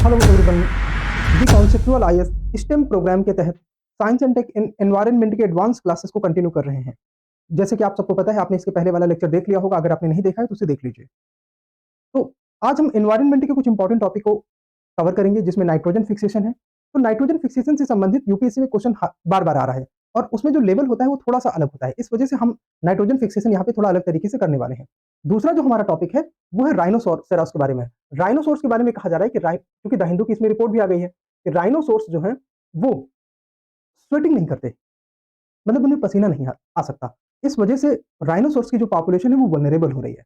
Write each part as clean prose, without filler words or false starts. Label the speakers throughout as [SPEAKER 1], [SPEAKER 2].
[SPEAKER 1] Hello everyone, दी conceptual IAS stem programme के तहत science and take environment के advance classes को कंटिन्यू कर रहे हैं। जैसे कि आप सबको पता है, आपने इसके पहले वाला लेक्चर देख लिया होगा। अगर आपने नहीं देखा है तो उसे देख लीजिए। तो आज हम एनवायरनमेंट के कुछ इंपॉर्टेंट टॉपिक को कवर करेंगे, जिसमें नाइट्रोजन फिक्सेशन है। तो नाइट्रोजन फिक्सेशन से संबंधित यूपीएससी में क्वेश्चन बार बार आ रहा है, और उसमें जो लेवल होता है वो थोड़ा सा अलग होता है। इस वजह से हम नाइट्रोजन फिक्सेशन यहाँ पे थोड़ा अलग तरीके से करने वाले हैं। दूसरा जो हमारा टॉपिक है वो है राइनोसोरस के बारे में। राइनोसोरस के बारे में कहा जा रहा है कि क्योंकि द हिंदू की इसमें रिपोर्ट भी आ गई है कि राइनोसोरस जो है वो स्वेटिंग नहीं करते, मतलब उन्हें पसीना नहीं आ सकता। इस वजह से राइनोसोरस की जो पॉपुलेशन है वो वल्नरेबल हो रही है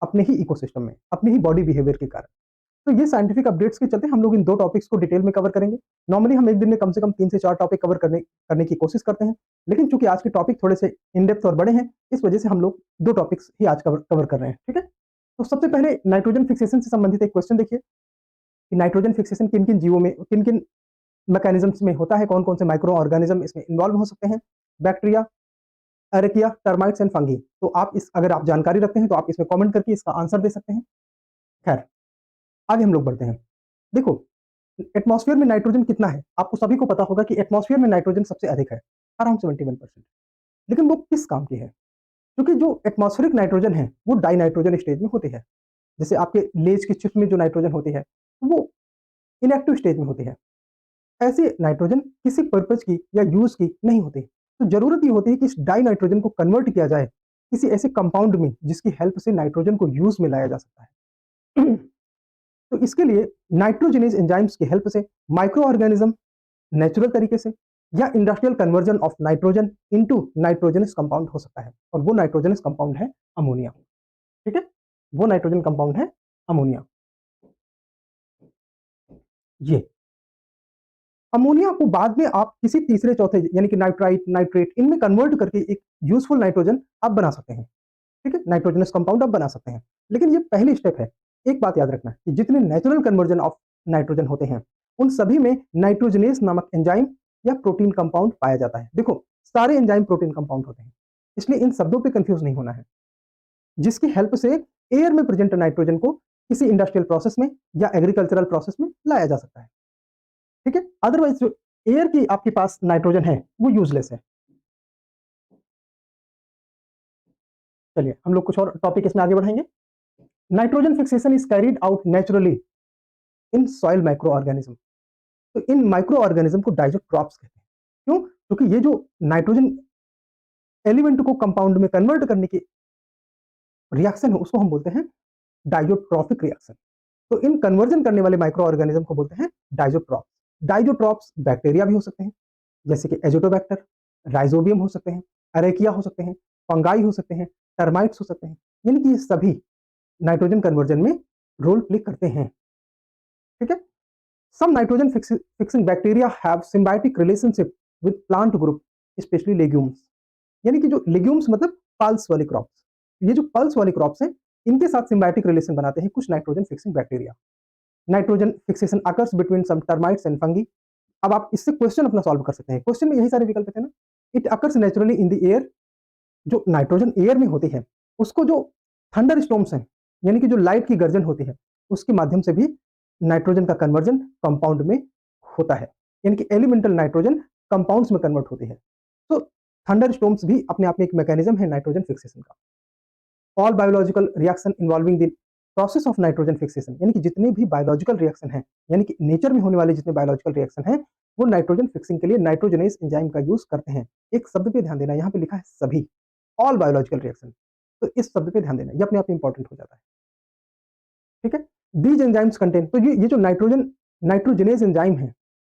[SPEAKER 1] अपने ही इकोसिस्टम में, अपने ही बॉडी बिहेवियर के कारण। तो ये साइंटिफिक अपडेट्स के चलते हम लोग इन दो टॉपिक्स को डिटेल में कवर करेंगे। नॉर्मली हम एक दिन में कम से कम 3 से 4 टॉपिक कवर करने की कोशिश करते हैं, लेकिन चूंकि आज के टॉपिक थोड़े से इन डेप्थ और बड़े हैं, इस वजह से हम लोग 2 टॉपिक्स ही आज कवर कर रहे हैं। ठीक है? तो सबसे पहले नाइट्रोजन फिक्सेशन से संबंधित एक क्वेश्चन देखिए कि नाइट्रोजन फिक्सेशन किन-किन जीवों में, किन-किन मैकेनिज्म्स में होता है, कौन-कौन से माइक्रो ऑर्गेनिज्म इसमें इन्वॉल्व हो सकते हैं। Bacteria, archaea, termites and fungi. तो आप इस अगर आप जानकारी रखते हैं तो आप इसमें कमेंट करके इसका आंसर दे सकते हैं। खैर, आगे हम लोग बढ़ते हैं। देखो, एटमॉस्फेयर में नाइट्रोजन कितना है? आपको सभी को पता होगा कि एटमॉस्फेयर में नाइट्रोजन सबसे अधिक है, अराउंड 71%। लेकिन वो किस काम की है? क्योंकि जो एटमॉस्फेरिक नाइट्रोजन है, वो डाइनाइट्रोजन स्टेज में होती है। जैसे आपके लेज की चिप में जो नाइट्रोजन होती है, वो इनएक्टिव स्टेज में होती है। ऐसे नाइट्रोजन किसी पर्पज की या यूज की नहीं होती। तो जरूरत ये होती है कि इस डाई नाइट्रोजन को कन्वर्ट किया जाए किसी ऐसे कंपाउंड में जिसकी हेल्प से नाइट्रोजन को यूज में लाया जा सकता है। तो इसके लिए नाइट्रोजनेज एंजाइम्स की हेल्प से माइक्रो ऑर्गेनिज्म नेचुरल तरीके से या industrial conversion of nitrogen into nitrogenous compound हो सकता है, और वो नाइट्रोजनस कंपाउंड है अमोनिया। ठीक है? वो नाइट्रोजन कंपाउंड है अमोनिया। ये अमोनिया को बाद में आप किसी तीसरे चौथे यानी कि नाइट्राइट, नाइट्रेट, इनमें कन्वर्ट करके एक यूजफुल नाइट्रोजन आप बना सकते हैं। ठीक है? नाइट्रोजनस कंपाउंड आप बना सकते हैं। लेकिन ये पहली स्टेप है। एक बात याद रखना कि जितने नेचुरल कन्वर्जन ऑफ नाइट्रोजन होते हैं, उन सभी में नाइट्रोजनेस नामक एंजाइम या प्रोटीन कंपाउंड पाया जाता है। देखो, सारे एंजाइम प्रोटीन कंपाउंड होते हैं, इसलिए इन शब्दों पे कंफ्यूज नहीं होना है। जिसकी हेल्प से एयर में प्रेजेंट नाइट्रोजन को किसी इंडस्ट्रियल प्रोसेस में या एग्रीकल्चरल प्रोसेस में लाया जा सकता है। ठीक है? अदरवाइज जो एयर की आपके पास नाइट्रोजन है वो यूजलेस है। चलिए हम लोग कुछ और टॉपिक इसमें आगे बढ़ाएंगे। Nitrogen fixation is carried out naturally in soil micro organism. तो इन माइक्रो ऑर्गेनिज्म को डाइजोट्रॉप्स कहते हैं। क्यों? क्योंकि ये जो नाइट्रोजन एलिमेंट को कंपाउंड में कन्वर्ट करने की रिएक्शन है उसको हम बोलते हैं डाइजोट्रॉफिक रिएक्शन। तो इन कन्वर्जन करने वाले माइक्रो ऑर्गेनिज्म को बोलते हैं डाइजोट्रॉप्स। डाइजोट्रॉप्स बैक्टीरिया भी हो सकते हैं, जैसे कि एजोटोबैक्टर, राइजोबियम हो सकते हैं, अरेकिया हो सकते हैं, फंगाई हो सकते हैं, टर्माइट्स हो सकते हैं। यानी कि ये सभी नाइट्रोजन कन्वर्जन में रोल प्ले करते हैं। ठीक है? Some nitrogen fixing bacteria have symbiotic relationship with plant group, specially legumes. यानी कि जो लेग्यूम्स मतलब पल्स वाली क्रॉप्स, ये जो पल्स वाली क्रॉप्स हैं, इनके साथ सिम्बायोटिक रिलेशन बनाते हैं कुछ nitrogen fixing bacteria. Nitrogen fixation occurs between some termites and fungi. अब आप इससे क्वेश्चन अपना सॉल्व कर सकते हैं। क्वेश्चन में यही सारे विकल्प थे ना। It occurs naturally in the air. जो नाइट्रोजन एयर में होती है उसको जो थंडर स्टॉर्म्स हैं, यानी कि जो लाइट की गर्जन होती है, उसके माध्यम से भी नाइट्रोजन का कन्वर्जन कंपाउंड में होता है। यानी कि एलिमेंटल नाइट्रोजन कंपाउंड्स में कन्वर्ट होती है। तो थंडर स्टॉर्म्स भी अपने आप में एक मैकेनिज्म है नाइट्रोजन फिक्सेशन का। All biological reaction involving the process of nitrogen fixation, यानी कि जितने भी बायोलॉजिकल रिएक्शन हैं, यानी कि नेचर में होने वाले जितने बायोलॉजिकल रिएक्शन हैं, वो नाइट्रोजन फिक्सिंग के लिए नाइट्रोजनेस एंजाइम का यूज करते हैं। एक शब्द पे ध्यान देना, यहाँ पे लिखा है सभी, ऑल बायोलॉजिकल रिएक्शन। तो इस शब्द पे ध्यान देना, ये अपने आप में इंपॉर्टेंट हो जाता है। ठीक है? दीज एंजाइम्स कंटेन, तो ये जो नाइट्रोजनेस एंजाइम है,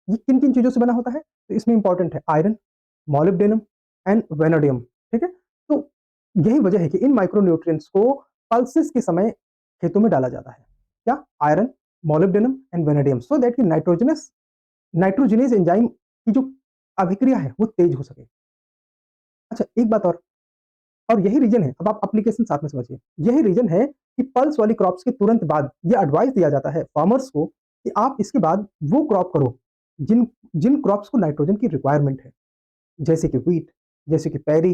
[SPEAKER 1] ये किन किन चीजों से बना होता है? तो इसमें इंपॉर्टेंट है आयरन, मोलिब्डेनम एंड वेनेडियम। ठीक है? तो यही वजह है कि इन माइक्रोन्यूट्रिएंट्स को पल्सेस के समय खेतों में डाला जाता है। क्या? Iron, molybdenum and vanadium, so that कि नाइट्रोजनेस एंजाइम की जो अभिक्रिया है वो तेज हो सके। अच्छा, एक बात और यही रीजन है, अब आप एप्लीकेशन साथ में समझिए। यही रीजन है कि पल्स वाली क्रॉप्स के तुरंत बाद ये एडवाइस दिया जाता है फार्मर्स को कि आप इसके बाद वो क्रॉप करो जिन जिन क्रॉप्स को नाइट्रोजन की रिक्वायरमेंट है, जैसे कि व्हीट, जैसे कि पैरी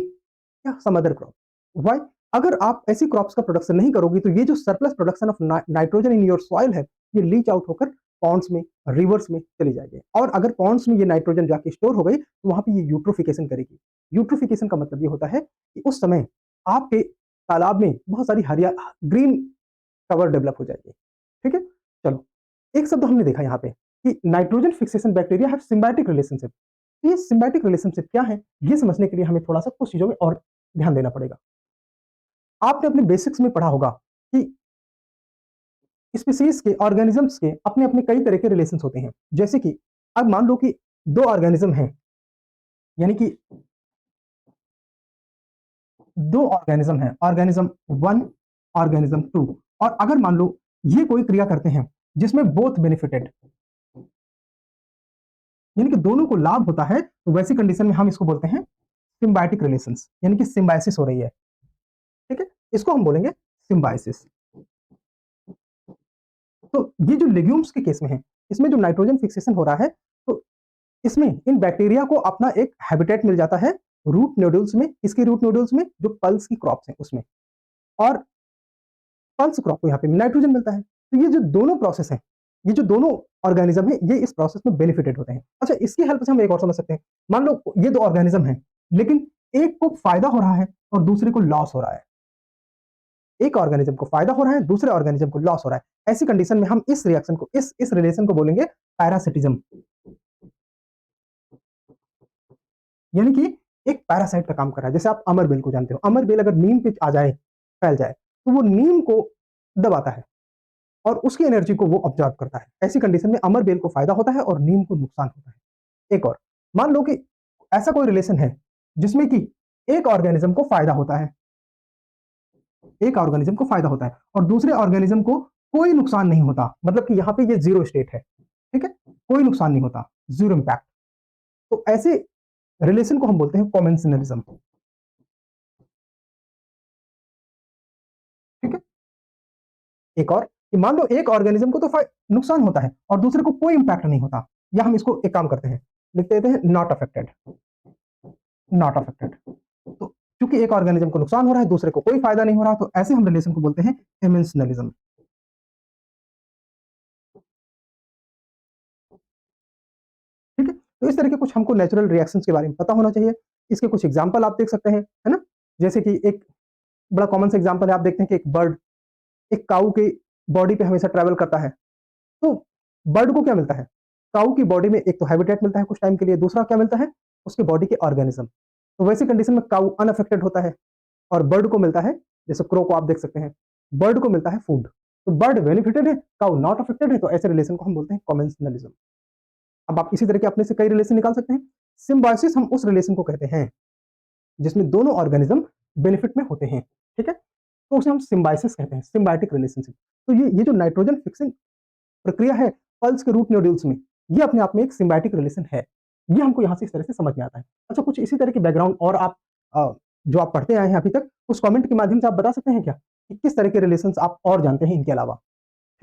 [SPEAKER 1] या सम अदर क्रॉप। व्हाई? अगर आप ऐसी क्रॉप्स का प्रोडक्शन नहीं करोगी तो ये जो surplus production of nitrogen in your soil है, ये लीच आउट होकर पॉन्ड्स में, रिवर्स में चली जाएगी। और अगर पॉन्ड्स में ये नाइट्रोजन जाके स्टोर हो गई तो वहां पे ये यूट्रोफिकेशन करेगी। यूट्रोफिकेशन का मतलब ये होता है कि उस समय आपके तालाब में बहुत सारी हरिया ग्रीन कवर डेवलप हो जाएगी। ठीक है, चलो एक शब्द हमने देखा यहाँ पे कि nitrogen fixation bacteria have symbiotic relationship. ये सिम्बायोटिक रिलेशनशिप क्या है, ये समझने के लिए हमें थोड़ा सा कुछ चीजों में और ध्यान देना पड़ेगा। आपने अपने बेसिक्स में पढ़ा होगा कि स्पीसीज के, ऑर्गेनिजम्स के अपने अपने कई तरह के रिलेशन होते हैं। जैसे कि अब मान लो कि दो ऑर्गेनिज्म हैं, यानी कि दो ऑर्गेनिज्म हैं, ऑर्गेनिज्म वन, ऑर्गेनिज्म टू, और अगर मान लो ये कोई क्रिया करते हैं जिसमें बोथ बेनिफिटेड, यानी कि दोनों को लाभ होता है, तो वैसी कंडीशन में हम इसको बोलते हैं सिम्बायोटिक रिलेशंस, यानी कि सिम्बायोसिस हो रही है। ठीक है, इसको हम बोलेंगे सिम्बायोसिस। तो ये जो लेग्यूम्स के केस में है, इसमें जो नाइट्रोजन फिक्सेशन हो रहा है, तो इसमें इन बैक्टीरिया को अपना एक हैबिटेट मिल जाता है रूट नोडल्स में। इसके रूट नोडल्स में जो पल्स की क्रॉप्स हैं उसमें, और पल्स क्रॉप को यहाँ पे नाइट्रोजन मिलता है। तो ये जो दोनों प्रोसेस हैं, ये जो दोनों ऑर्गेनिज्म है, ये इस प्रोसेस में बेनिफिटेड होते हैं। अच्छा, इसकी हेल्प से हम एक और समझ सकते हैं। मान लो ये दो ऑर्गेनिज्म हैं, लेकिन एक को फायदा हो रहा है और दूसरे को लॉस हो रहा है। एक ऑर्गेनिज्म को फायदा हो रहा है, दूसरे ऑर्गेनिज्म को लॉस हो रहा है। ऐसी कंडीशन में हम इस रिएक्शन को, इस रिलेशन को बोलेंगे पैरासिटिज्म, यानी कि एक पैरासाइट का काम कर रहा है। जैसे आप अमर बेल को जानते हो, अमर बेल अगर नीम पे आ जाए, फैल जाए, तो वो नीम को दबाता है और उसकी एनर्जी को वो ऑब्जर्व करता है। ऐसी कंडीशन में अमर बेल को फायदा होता है और नीम को नुकसान होता है। एक और मान लो कि ऐसा कोई रिलेशन है जिसमें कि एक ऑर्गेनिज्म को फायदा होता है, एक ऑर्गेनिज्म को फायदा होता है और दूसरे ऑर्गेनिज्म को कोई नुकसान नहीं होता, मतलब कि यहाँ पे ये जीरो स्टेट है। ठीक है, कोई नुकसान नहीं होता, जीरो इंपैक्ट। तो ऐसे रिलेशन को हम बोलते हैं कॉमेंसनलिज्म। ठीक है, एक और कि मान लो एक ऑर्गेनिज्म को तो नुकसान होता है और दूसरे को कोई इंपैक्ट नहीं होता, या हम इसको एक काम करते हैं, लिख देते हैं नॉट अफेक्टेड, नॉट अफेक्टेड। तो क्योंकि एक ऑर्गेनिज्म को नुकसान हो रहा है, दूसरे को कोई फायदा नहीं हो रहा, तो ऐसे हम रिलेशन को बोलते हैं कॉमेंसनलिज्म। ठीक है, तो इस तरह के कुछ हमको नेचुरल रिएक्शंस के बारे में पता होना चाहिए। इसके कुछ एग्जांपल आप देख सकते हैं, है ना। जैसे कि एक बड़ा कॉमन सा एग्जांपल है, आप देखते हैं कि एक बर्ड एक काऊ के बॉडी पे हमेशा ट्रैवल करता है, तो बर्ड को क्या मिलता है, काऊ की बॉडी में एक तो हैबिटेट मिलता है कुछ टाइम के लिए, दूसरा क्या मिलता है, उसके बॉडी के ऑर्गेनिज्म। तो वैसी कंडीशन में काऊ अनअफेक्टेड होता है और बर्ड को मिलता है, जैसे क्रो को आप देख सकते हैं, बर्ड को मिलता है फूड। तो बर्ड बेनिफिटेड है, काऊ नॉट अफेक्टेड है, तो ऐसे रिलेशन को हम बोलते हैं कॉमेंसनलिज्म। अब आप इसी तरह के अपने से कई रिलेशन निकाल सकते हैं। सिम्बायोसिस हम उस रिलेशन को कहते हैं जिसमें दोनों ऑर्गेनिज्म बेनिफिट में होते हैं। ठीक है, तो उसे हम सिम्बायोसिस कहते हैं, सिम्बायोटिक रिलेशनशिप। तो ये जो नाइट्रोजन फिक्सिंग प्रक्रिया है पल्स के रूट नोड्यूल्स में, ये अपने आप में एक सिम्बायोटिक रिलेशन है। ये हमको यहाँ से इस तरह से समझ में आता है। अच्छा, कुछ इसी तरह के बैकग्राउंड और आप जो आप पढ़ते आए हैं अभी तक, उस कमेंट के माध्यम से आप बता सकते हैं क्या कि किस तरह के रिलेशंस आप और जानते हैं इनके अलावा।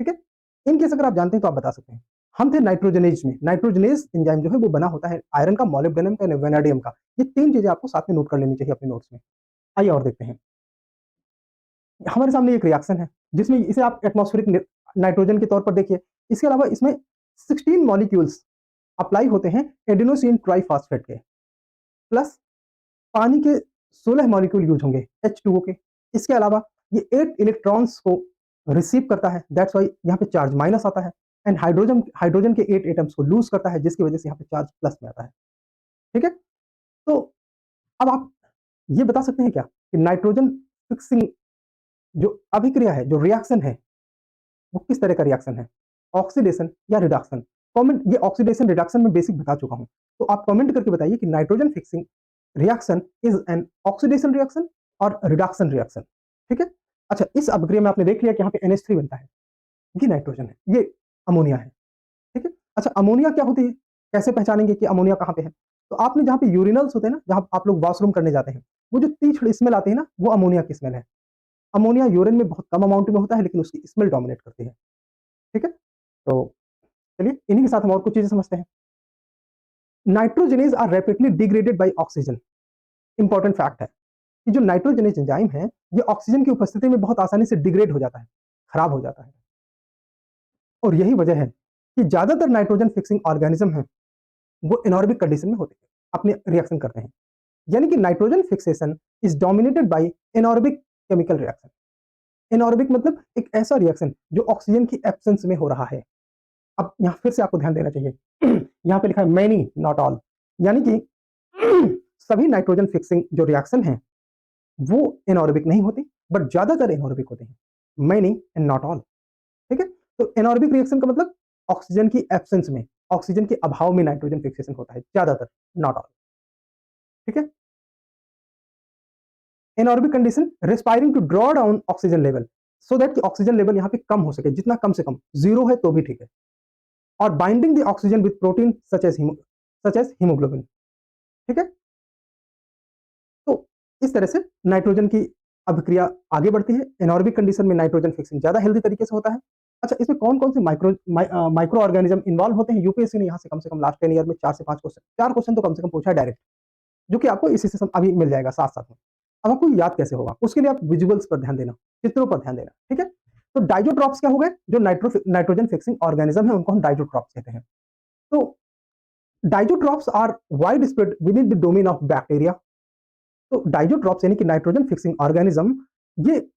[SPEAKER 1] ठीक है, इनकेस अगर आप जानते हैं तो आप बता सकते हैं। हम थे नाइट्रोजनेज में, नाइट्रोजनेज एंजाइम जो है वो बना होता है आयरन का, मॉलिब्डेनम का, वेनाडियम का। ये तीन चीजें आपको साथ में नोट कर लेनी चाहिए अपने नोट्स में। आइए और देखते हैं। हमारे सामने एक रिएक्शन है जिसमें इसे आप एटमॉस्फेरिक नाइट्रोजन के तौर पर देखिए। इसके अलावा इसमें 16 मॉलिक्यूल्स अप्लाई होते हैं एडेनोसिन ट्राइफॉस्फेट के, प्लस पानी के 16 मॉलिक्यूल यूज होंगे H2O के। इसके अलावा ये 8 इलेक्ट्रॉन्स को रिसीव करता है, दैट्स वाई यहाँ पे चार्ज माइनस आता है। एंड हाइड्रोजन हाइड्रोजन के 8 एटम्स को लूज करता है, जिसकी वजह से यहाँ पे चार्ज प्लस में आता है। ठीक है, तो अब आप ये बता सकते हैं क्या कि नाइट्रोजन फिक्सिंग जो अभिक्रिया है, जो रिएक्शन है, वो किस तरह का रिएक्शन है, ऑक्सीडेशन या रिडक्शन। कमेंट, ये ऑक्सीडेशन रिडक्शन में बेसिक बता चुका हूं, तो आप कमेंट करके बताइए कि nitrogen fixing reaction is an oxidation reaction और रिडक्शन रिएक्शन। ठीक है, अच्छा, इस अभिक्रिया में आपने देख लिया कि यहाँ पे NH3 बनता है, ये नाइट्रोजन है, ये अमोनिया है। ठीक है, अच्छा, अमोनिया क्या होती है, कैसे पहचानेंगे कि अमोनिया कहाँ पे है। तो आपने जहाँ पे यूरिनल्स होते हैं ना, जहाँ आप लोग वॉशरूम करने जाते हैं, वो जो तीखड़ स्मेल आती है ना, वो अमोनिया की स्मेल है। अमोनिया यूरिन में बहुत कम अमाउंट में होता है, लेकिन उसकी स्मेल डोमिनेट करती है। ठीक है, तो चलिए इन्हीं के साथ हम और कुछ चीजें समझते हैं। Nitrogenase are rapidly degraded by oxygen. Important fact है कि जो नाइट्रोजनेज एंजाइम है, ये ऑक्सीजन की उपस्थिति में बहुत आसानी से डिग्रेड हो जाता है, खराब हो जाता है। और यही वजह है कि ज्यादातर नाइट्रोजन फिक्सिंग ऑर्गेनिज्म है वो एनॉर्बिक कंडीशन में होते हैं, अपने रिएक्शन करते हैं। यानी कि nitrogen fixation is dominated by anaerobic chemical reaction. Anaerobic मतलब एक ऐसा रिएक्शन जो ऑक्सीजन की एब्सेंस में हो रहा है। अब यहां फिर से आपको ध्यान देना चाहिए यहां पे लिखा है मैनी नॉट ऑल, यानी कि सभी नाइट्रोजन फिक्सिंग जो रिएक्शन है वो एनॉर्बिक नहीं होती, बट ज्यादातर एनॉर्बिक होते हैं, मैनी एंड नॉट ऑल। ठीक है, तो एनॉर्बिक रिएक्शन का मतलब ऑक्सीजन की एब्सेंस में, ऑक्सीजन के अभाव में नाइट्रोजन फिक्सेशन होता है ज्यादातर, नॉट ऑल। ठीक है, anaerobic condition respiring to draw down oxygen level so that कि ऑक्सीजन लेवल यहाँ पे कम हो सके, जितना कम से कम, जीरो है तो भी ठीक है, और binding the oxygen with protein such as haemoglobin. ठीक है, तो इस तरह से नाइट्रोजन की अभिक्रिया आगे बढ़ती है। एनॉर्बिक कंडीशन में नाइट्रोजन फिक्सिंग ज्यादा हेल्दी तरीके से होता है। अच्छा, इसमें कौन कौन से माइक्रो ऑर्गेनिज्म इन्वॉल्व होते हैं? यूपीएससी ने यहाँ से कम से कम लास्ट 10 ईयर में 4 से 5 क्वेश्चन, 4 क्वेश्चन तो कम से कम पूछा है डायरेक्ट, जो कि आपको इसी से अभी मिल जाएगा साथ साथ में। अब आपको याद कैसे होगा, उसके लिए आप विजुअल्स पर ध्यान देना, चित्रों पर ध्यान देना। ठीक है, तो डाइजोट्रॉप्स क्या हो गए? जो नाइट्रोजन फिक्सिंग ऑर्गेनिज्म है उनको हम डाइजोट्रॉप्स कहते हैं। तो diazotrophs are wide spread within the domain of bacteria. तो डाइजोट्रॉप्स यानी कि नाइट्रोजन फिक्सिंग ऑर्गेनिज्म, ये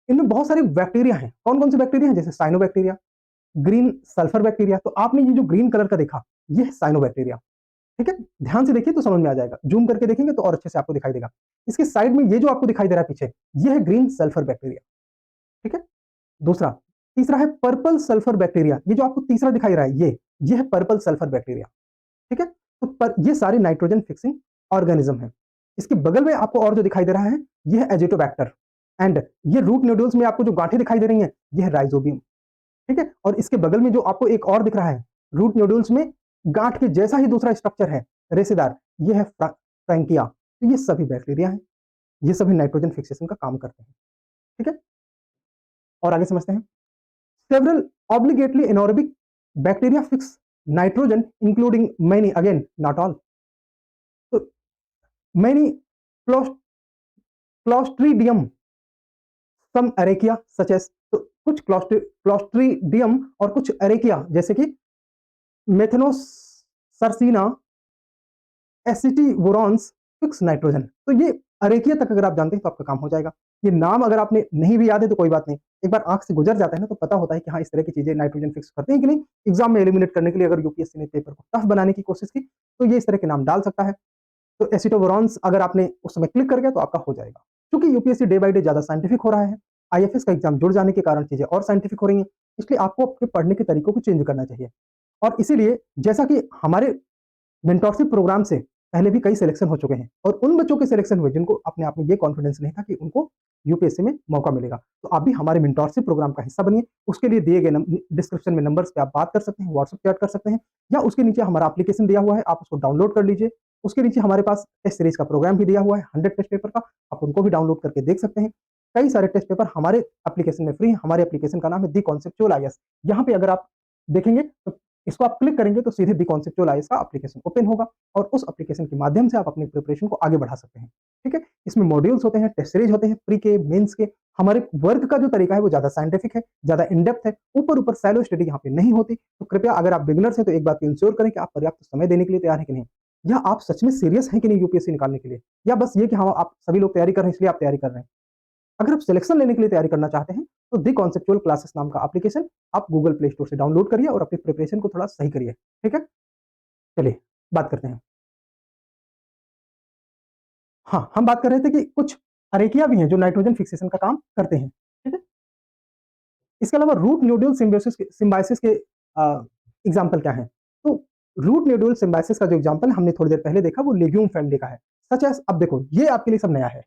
[SPEAKER 1] इनमें बहुत सारे बैक्टीरिया हैं। कौन कौन से बैक्टीरिया हैं? जैसे साइनोबैक्टीरिया, ग्रीन सल्फर बैक्टीरिया। तो आपने ये जो ग्रीन कलर का देखा, ये है साइनोबैक्टीरिया। ठीक है, ध्यान से देखिए तो समझ में आ जाएगा, जूम करके देखेंगे तो और अच्छे से आपको दिखाई देगा। इसके साइड में ये जो आपको दिखाई दे रहा है पीछे, ये है ग्रीन सल्फर बैक्टीरिया। ठीक है, दूसरा, तीसरा है पर्पल सल्फर बैक्टीरिया। ये जो आपको तीसरा दिखाई रहा है, ये है पर्पल सल्फर बैक्टीरिया। ठीक है, तो ये सारे नाइट्रोजन फिक्सिंग ऑर्गेनिज्म है। इसके बगल में आपको और जो दिखाई दे रहा है, ये है एजिटोबैक्टर, एंड ये रूट नोड्यूल्स में आपको जो गांठें दिखाई दे रही हैं, ये है राइजोबियम। ठीक है, और इसके बगल में जो आपको एक और दिख रहा है, रूट नोड्यूल्स में गांठ के जैसा ही दूसरा स्ट्रक्चर है, रेसेदार, ये है फ्रैंकिया। तो ये सभी बैक्टीरिया हैं, ये सभी नाइट्रोजन फिक्सेशन का काम करते हैं। ठीक है, और आगे समझते हैं। Several obligately anaerobic bacteria fix nitrogen including many, again not all. तो many clostridium, some archaea such as, तो कुछ क्लॉस्ट्रीडियम और कुछ एरेकिया जैसे कि मेथनोसरसीना एसिटिवोरॉन्स फिक्स नाइट्रोजन। तो ये अरेकिया तक अगर आप जानते हैं तो आपका काम हो जाएगा। ये नाम अगर आपने नहीं भी याद है तो कोई बात नहीं, एक बार आंख से गुजर जाता है ना तो पता होता है कि हाँ इस तरह की चीजें नाइट्रोजन फिक्स करते हैं कि नहीं। एग्जाम में एलिमिनेट करने के लिए अगर यूपीएससी ने पेपर को टफ बनाने की कोशिश की तो ये इस तरह के नाम डाल सकता है। तो एसिटोबोरॉन्स अगर आपने उस समय क्लिक कर गया तो आपका हो जाएगा। क्योंकि यूपीएससी डे बाय डे ज्यादा साइंटिफिक हो रहा है, आईएफएस का एग्जाम जुड़ जाने के कारण चीजें और साइंटिफिक हो रही हैं, इसलिए आपको अपने पढ़ने के तरीकों को चेंज करना चाहिए। और इसीलिए जैसा कि हमारे मेंटरशिप प्रोग्राम से पहले भी कई सिलेक्शन हो चुके हैं और उन बच्चों के सिलेक्शन हुए जिनको अपने आप में ये कॉन्फिडेंस नहीं था कि उनको यूपीएससी में मौका मिलेगा। तो आप भी हमारे मेंटरशिप प्रोग्राम का हिस्सा बनिए। उसके लिए दिए गए डिस्क्रिप्शन में नंबर्स पे आप बात कर सकते हैं, व्हाट्सएप चैट कर सकते हैं, या उसके नीचे हमारा एप्लीकेशन दिया हुआ है, आप उसको डाउनलोड कर लीजिए। उसके नीचे हमारे पास टेस्ट सीरीज का प्रोग्राम भी दिया हुआ है, 100 टेस्ट पेपर का, आप उनको भी डाउनलोड करके देख सकते हैं। कई सारे टेस्ट पेपर हमारे एप्लीकेशन में फ्री है। हमारे एप्लीकेशन का नाम है दी कॉन्सेप्चुअल आईएएस। यहाँ पे अगर आप देखेंगे तो इसको आप क्लिक करेंगे तो सीधे दी कॉन्सेप्चुअल आईएएस का एप्लीकेशन ओपन होगा और उस एप्लीकेशन के माध्यम से आप अपनी प्रिपरेशन को आगे बढ़ा सकते हैं। ठीक है, इसमें मॉड्यूल्स होते हैं, टेस्ट सीरीज होते हैं, प्री के, मेंस के। हमारे वर्क का जो तरीका है वो ज्यादा साइंटिफिक है, ज्यादा इन डेप्थ है, ऊपर ऊपर सैलो स्टडी यहाँ पे नहीं होती। तो कृपया अगर आप बिगिनर्स हैं तो एक बात को इंश्योर करें कि आप पर्याप्त समय देने के लिए तैयार है कि नहीं, या आप सच में सीरियस हैं कि नहीं यूपीएससी निकालने के लिए, या बस ये कि हाँ आप सभी लोग तैयारी कर रहे हैं इसलिए आप तैयारी कर रहे हैं। अगर आप सिलेक्शन लेने के लिए तैयारी करना चाहते हैं तो दी कॉन्सेप्चुअल क्लासेस नाम का एप्लीकेशन आप गूगल प्ले स्टोर से डाउनलोड करिए और अपनी प्रिपरेशन को थोड़ा सही करिए। ठीक है, चलिए बात करते हैं। हाँ, हम बात कर रहे थे कि कुछ अरेकिया भी हैं जो नाइट्रोजन फिक्सेशन का काम करते हैं। ठीक है, इसके अलावा रूट न्यूड्यूल सिम्बायोसिस के एग्जाम्पल क्या है? तो रूट न्यूड्यूल सिम्बायोसिस का जो एग्जाम्पल हमने थोड़ी देर पहले देखा वो लेग्यूम फैमिली का है। सच एस, अब देखो ये आपके लिए सब नया है,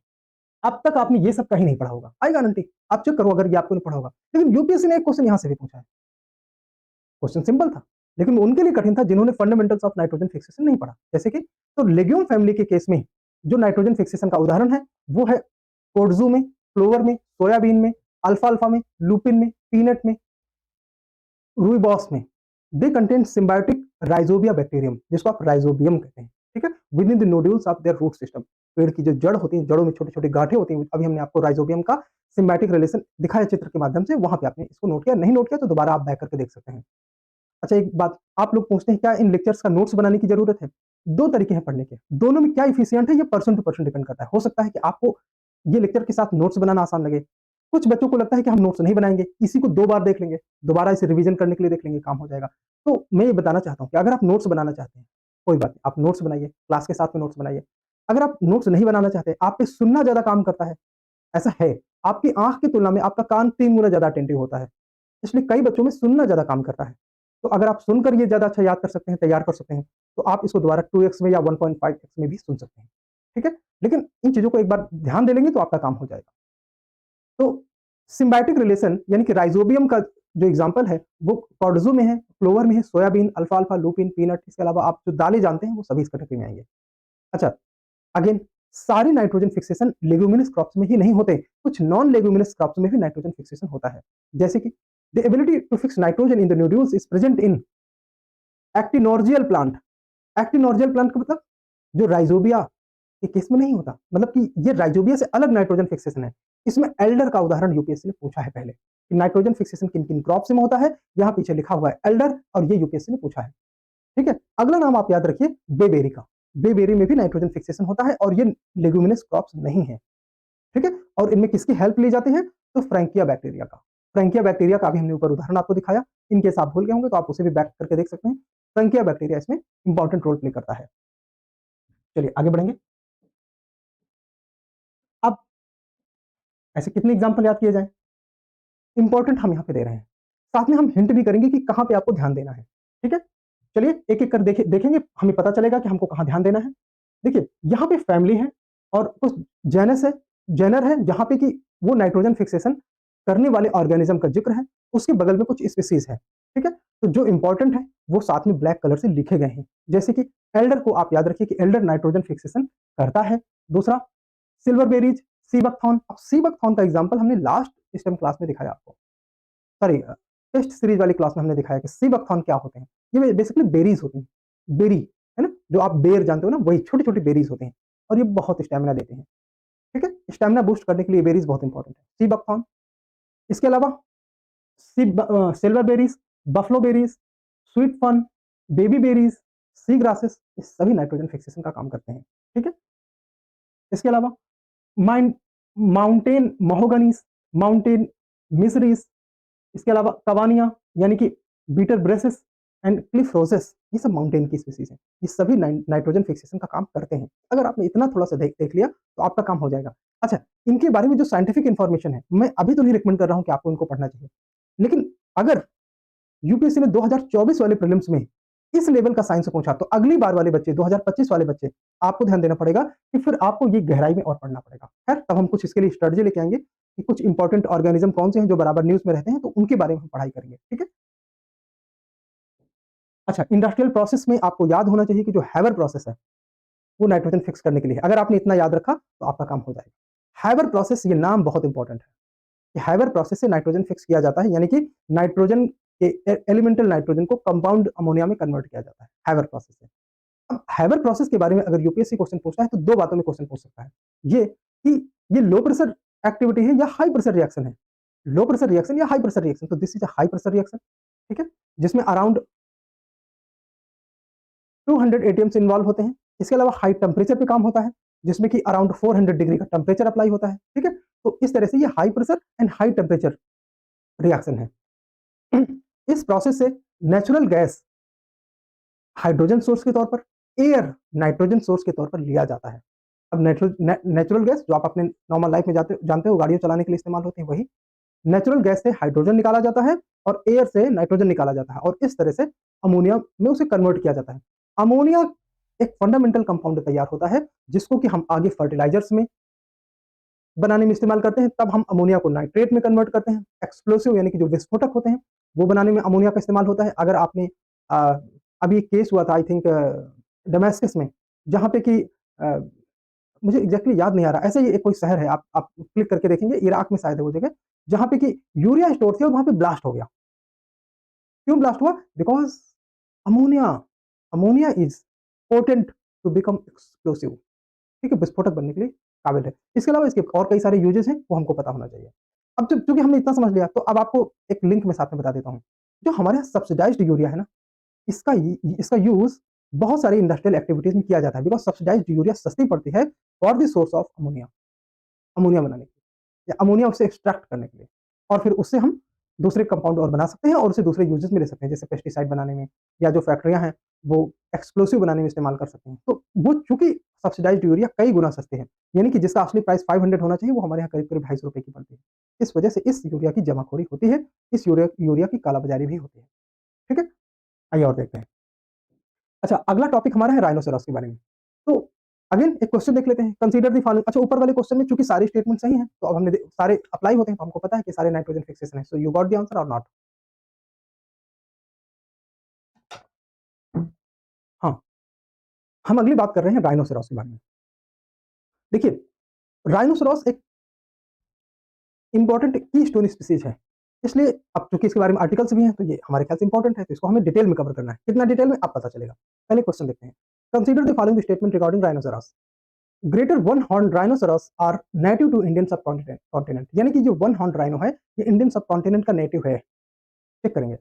[SPEAKER 1] अब तक आपने ये सब कहीं नहीं पढ़ा होगा, आई गारंटी। आप चेक करो अगर ये आपको नहीं पढ़ा होगा। लेकिन यूपीएससी ने एक क्वेश्चन यहां से भी पूछा है, क्वेश्चन सिंपल था लेकिन उनके लिए कठिन था जिन्होंने फंडामेंटल्स ऑफ नाइट्रोजन फिक्सेशन नहीं पढ़ा। जैसे कि, तो लेग्यूम फैमिली के केस में जो नाइट्रोजन फिक्सेशन का उदाहरण है वो है कोडजू में, क्लोवर में, सोयाबीन में, अल्फा अल्फा में, लुपिन में, पीनट में, रूइबॉस में। They contain symbiotic rhizobia bacterium, जिसको आप राइजोबियम कहते हैं। ठीक है, within the nodules of their root system. पेड़ की जो जड़ होती है, जड़ों में छोटे छोटे गांठें होती हैं। अभी हमने आपको राइजोबियम का सिम्बायोटिक रिलेशन दिखाया चित्र के माध्यम से, वहां पे आपने इसको नोट किया, नहीं नोट किया तो दोबारा आप बैक करके देख सकते हैं। अच्छा एक बात, आप लोग पूछते हैं क्या इन लेक्चर्स का नोट्स बनाने की ज़रूरत है? 2 तरीके हैं पढ़ने के, दोनों में क्या एफिशिएंट है ये पर्सन टू पर्सन डिपेंड करता है। हो सकता है कि आपको ये लेक्चर के साथ नोट्स बनाना आसान लगे, कुछ बच्चों को लगता है कि हम नोट्स नहीं बनाएँगे, इसी को 2 बार देख लेंगे, दोबारा इसे रिवीजन करने के लिए देख लेंगे, काम हो जाएगा। तो मैं ये बताना चाहता हूँ कि अगर आप नोट्स बनाना चाहते हैं, कोई बात नहीं, आप नोट्स बनाइए, क्लास के साथ में नोट्स बनाइए। अगर आप नोट्स नहीं बनाना चाहते, आप पे सुनना ज़्यादा काम करता है, ऐसा है, आपकी आँख की तुलना में आपका कान 3 गुना ज़्यादा अटेंटिव होता है, इसलिए कई बच्चों में सुनना ज़्यादा काम करता है। तो अगर आप सुनकर ये ज़्यादा अच्छा याद कर सकते हैं, तैयार कर सकते हैं, तो आप इसको दोबारा 2x में या 1.5x में भी सुन सकते हैं, ठीक है? लेकिन इन चीज़ों को एक बार ध्यान दे लेंगे तो आपका काम हो जाएगा। तो सिम्बायोटिक रिलेशन यानी कि राइज़ोबियम का जो एग्ज़ाम्पल है, वो कॉर्डज़ो में है, क्लोवर में है, सोयाबीन, अल्फ़ाल्फ़ा, लुपिन, पीनट, इसके अलावा आप जो दालें जानते हैं, वो सभी इस कैटेगरी में आएँगे। अच्छा, अगेन सारे नाइट्रोजन फिक्सेशन लेग्यूमिनस क्रॉप्स में ही नहीं होते, कुछ नॉन लेग्यूमिनस क्रॉप्स में भी नाइट्रोजन फिक्सेशन होता है। जैसे कि the ability to fix nitrogen in the nodules is present in actinorhizal plant. Actinorhizal plant का मतलब जो राइज़ोबिया के केस में नहीं होता, मतलब कि ये राइज़ोबिया से अलग नाइट्रोजन फिक्सेशन है। इसमें एल्डर का उदाहरण यूपीएससी ने पूछा है पहले, कि नाइट्रोजन फिक्सेशन किन-किन क्रॉप्स में होता है, यहाँ पीछे लिखा हुआ है एल्डर और ये यूपीएससी ने पूछा है। ठीक है? अगला नाम आप याद रखिए बेबेरी का। बेबेरी में भी नाइट्रोजन फिक्सेशन होता है और ये लेग्यूमिनस क्रॉप्स नहीं है। ठीक है? और इनमें किसकी हेल्प ली जाती है? तो फ्रैंकिया बैक्टीरिया का। फ्रैंकिया बैक्टीरिया का भी हमने ऊपर उदाहरण आपको दिखाया। इन केस आप भूल गए होंगे तो आप उसे भी बैक करके देख सकते हैं। फ्रैंकिया बैक्टीरिया इसमें इंपॉर्टेंट रोल प्ले करता है। चलिए आगे बढ़ेंगे। अब ऐसे कितने एग्जाम्पल याद किए जाएँ? इंपॉर्टेंट हम यहाँ पे दे रहे हैं। साथ में हम हिंट भी करेंगे कि कहाँ पे आपको ध्यान देना है। ठीक है? चलिए एक-एक कर देखेंगे, हमें पता चलेगा कि हमको कहाँ ध्यान देना है। देखिए, यहाँ पे फैमिली है और कुछ जेनस है जेनर है जहाँ पे कि वो नाइट्रोजन फिक्सेशन करने वाले ऑर्गेनिज़्म का ज़िक्र है, उसके बगल में कुछ स्पीशीज़ है, ठीक है? तो जो इम्पोर्टेंट है, वो साथ में ब्लैक कलर से लिखे गए हैं। जैसे कि एल्डर को आप याद रखिए कि एल्डर नाइट्रोजन फिक्सेशन करता है। दूसरा सिल्वर बेरीज़, सी बकथॉर्न। अब सी बकथॉर्न का एग्ज़ाम्पल हमने लास्ट स्टेम क्लास में दिखाया आपको। सॉरी टेस्ट सीरीज़ वाली क्लास में हमने दिखाया कि सी बकथॉर्न क्या होते हैं। ये बेसिकली बेरीज़ होती हैं, बेरी, है ना? जो आप बेर जानते हो ना, वही छोटी-छोटी बेरीज़ होते हैं और ये बहुत स्टैमिना देते हैं। ठीक है? स्टैमिना बूस्ट करने के लिए बेरीज़ बहुत इंपॉर्टेंट है। सी बकथॉर्न, इसके अलावा silver berries, buffalo berries, sweet fern, baby berries, sea grasses, ये सभी नाइट्रोजन फिक्सेशन का काम करते हैं। ठीक है? इसके अलावा mine mountain mahoganies, mountain miseries, इसके अलावा कवानिया यानी कि bitter brushes and cliff roses, ये सब माउंटेन की स्पीशीज़ हैं। ये सभी नाइट्रोजन फिक्सेशन का काम करते हैं। अगर आपने इतना थोड़ा-सा देख देख लिया, तो आपका काम हो जाएगा। अच्छा, इनके बारे में जो साइंटिफिक इन्फॉर्मेशन है, मैं अभी तो नहीं रिकमेंड कर रहा हूँ कि आपको इनको पढ़ना चाहिए। लेकिन अगर यूपीएससी ने 2024 वाले प्रीलिम्स में इस लेवल का साइंस पूछा, तो अगली बार वाले बच्चे, 2025 वाले बच्चे, आपको ध्यान देना पड़ेगा कि फिर आपको ये गहराई में और पढ़ना पड़ेगा। खैर, तब हम कुछ इसके लिए स्ट्रैटेजी लेके आएँगे कि कुछ इंपॉर्टेंट ऑर्गेनिज़्म कौन से हैं जो बराबर न्यूज़ में रहते हैं, तो उनके बारे में हम पढ़ाई करेंगे। ठीक है? अच्छा, इंडस्ट्रियल प्रोसेस में आपको याद होना चाहिए कि जो हैवर प्रोसेस है, वो नाइट्रोजन फिक्स करने के लिए है। अगर आपने इतना याद रखा, तो आपका काम हो जाएगा। हैवर प्रोसेस, ये नाम बहुत इंपॉर्टेंट है कि हैवर प्रोसेस से नाइट्रोजन फिक्स किया जाता है, यानी कि नाइट्रोजन के एलिमेंटल नाइट्रोजन को कंपाउंड अमोनिया में कन्वर्ट किया जाता है, हैवर प्रोसेस से। अब हैवर प्रोसेस के बारे में अगर यूपीएससी क्वेश्चन पूछता है, तो 2 बातों में क्वेश्चन पूछ सकता है। ये कि ये लो प्रेशर एक्टिविटी है या हाई प्रेशर रिएक्शन है? लो प्रेशर रिएक्शन या हाई प्रेशर रिएक्शन? तो this is a high pressure reaction, ठीक है? जिसमें अराउंड 200 एटीएम्स इन्वॉल्व होते हैं। इसके अलावा हाई टेम्परेचर पे काम होता है, जिसमें कि अराउंड 400 डिग्री का टेम्परेचर अप्लाई होता है, ठीक है? तो इस तरह से ये high pressure and high temperature reaction है। इस प्रोसेस से नेचुरल गैस हाइड्रोजन सोर्स के तौर पर, एयर नाइट्रोजन सोर्स के तौर पर लिया जाता है। अब नेचुरल गैस जो आप अपने नॉर्मल लाइफ में जानते हो गाड़ियाँ चलाने के लिए इस्तेमाल होती है, वही। नेचुरल गैस से हाइड्रोजन निकाला जाता है और एयर से नाइट्रोजन निकाला जाता है और इस तरह से अमोनिया में उसे कन्वर्ट किया जाता है। अमोनिया एक फंडामेंटल कंपाउंड तैयार होता है, जिसको कि हम आगे फर्टिलाइजर्स में बनाने में इस्तेमाल करते हैं, तब हम अमोनिया को नाइट्रेट में कन्वर्ट करते हैं। एक्सप्लोसिव यानी कि जो विस्फोटक होते हैं, वो बनाने में अमोनिया का इस्तेमाल होता है। अगर आपने अ, अभी एक केस हुआ था आई थिंक दमास्कस में, जहाँ पे कि मुझे एग्ज़ैक्टली याद नहीं आ रहा, ऐसे ही एक कोई शहर है, आप क्लिक करके देखेंगे, इराक में शायद है वो जगह, जहाँ पे कि यूरिया स्टोर थे और वहाँ पे ब्लास्ट हो गया। क्यों ब्लास्ट हुआ? Because ammonia ammonia is potent to become explosive, ठीक है? विस्फोटक बनने के लिए काबिल है। इसके अलावा इसके और कई सारे यूजेज़ हैं, वो हमको पता होना चाहिए। अब जब चूँकि हमने इतना समझ लिया, तो अब आपको एक लिंक मैं साथ में बता देता हूँ। जो हमारे यहाँ सब्सिडाइज़्ड यूरिया है ना, इसका यूज बहुत सारी इंडस्ट्रियल एक्टिविटीज में किया जाता है, बिकॉज सब्सिडाइज्ड यूरिया सस्ती पड़ती है for the source of ammonia, ammonia बनाने के लिए या अमोनिया उससे एक्सट्रैक्ट करने के लिए, और फिर उससे हम दूसरे कंपाउंड और बना सकते हैं और उसे दूसरे यूजेस में ले सकते हैं, जैसे पेस्टिसाइड बनाने में, या जो फैक्ट्रियां हैं वो एक्सप्लोसिव बनाने में इस्तेमाल कर सकते हैं। तो वो चूंकि सब्सिडाइज्ड यूरिया कई गुना सस्ते हैं, यानी कि जिसका असली प्राइस 500 होना चाहिए वो हमारे यहाँ करीब करीब 250 रुपए की पड़ती है। इस वजह से इस यूरिया की जमाखोरी होती है, इस यूरिया की कालाबाजारी भी होती है। ठीक है, आइए और देखते हैं। अच्छा, अगला टॉपिक हमारा है राइनोसेरॉस के बारे में। तो अगेन एक क्वेश्चन देख लेते हैं, कंसीडर द फॉलोइंग। अच्छा, ऊपर वाले क्वेश्चन में चूंकि सारे स्टेटमेंट सही हैं तो अब हमने सारे अप्लाई होते हैं, तो हमको पता है कि सारे नाइट्रोजन फिक्सेशन है। So you got the answer और नॉट? हाँ, हम अगली बात कर रहे हैं राइनोसेरॉस के बारे में। देखिए, राइनोसेरॉस एक इंपॉर्टेंट की स्टोन स्पीसीज है, इसलिए अब चूंकि इसके बारे में आर्टिकल्स भी हैं तो ये हमारे ख्याल से इंपॉर्टेंट है, तो इसको हमें डिटेल में कवर करना है। कितना डिटेल में आप पता चलेगा। पहले क्वेश्चन देखते हैं, consider the following statement regarding rhinoceros. Greater one horn rhinoceros are native to Indian subcontinent, यानी कि जो वन हॉर्न राइनो है ये इंडियन सब कॉन्टिनेंट का नेटिव है। चेक करेंगे,